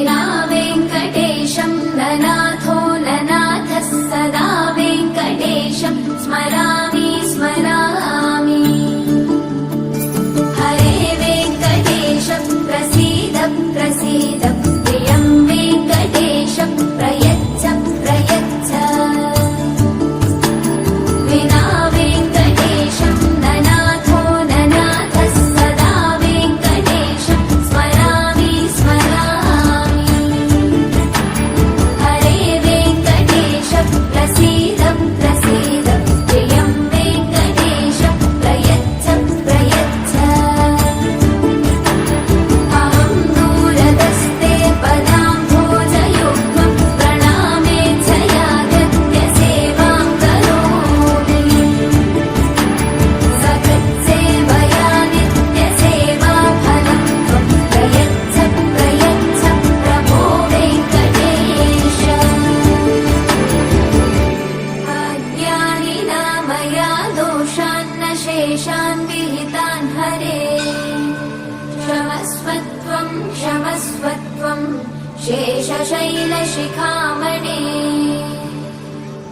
विना वेङ्कटेशं ननाथो ननाथः सदा वेङ्कटेशं स्मरामि स्मरामि। हरे वेङ्कटेश प्रसीद प्रसीद प्रियं वेङ्कटेश प्रयच्छ प्रयच्छ। विना वेङ्कटेशं ननाथो ननाथः सदा वेङ्कटेशं स्मरामि स्मरामि। हरे वेङ्कटेश प्रसीद प्रसीद प्रियं वेङ्कटेश प्रयच्छ प्रयच्छ। अहं दूरदस्ते पदाम्भोजयुग्मं प्रणामे च यागत्य सेवां करोमि। सकृत्सेवया नित्यसेवाफलं त्वं प्रयच्छ प्रयच्छ प्रभो वेङ्कटेश। अज्ञानिना मया दोषान्न शेषान् विहितान् हरे क्षमस्व त्वं शेषशैलशिखा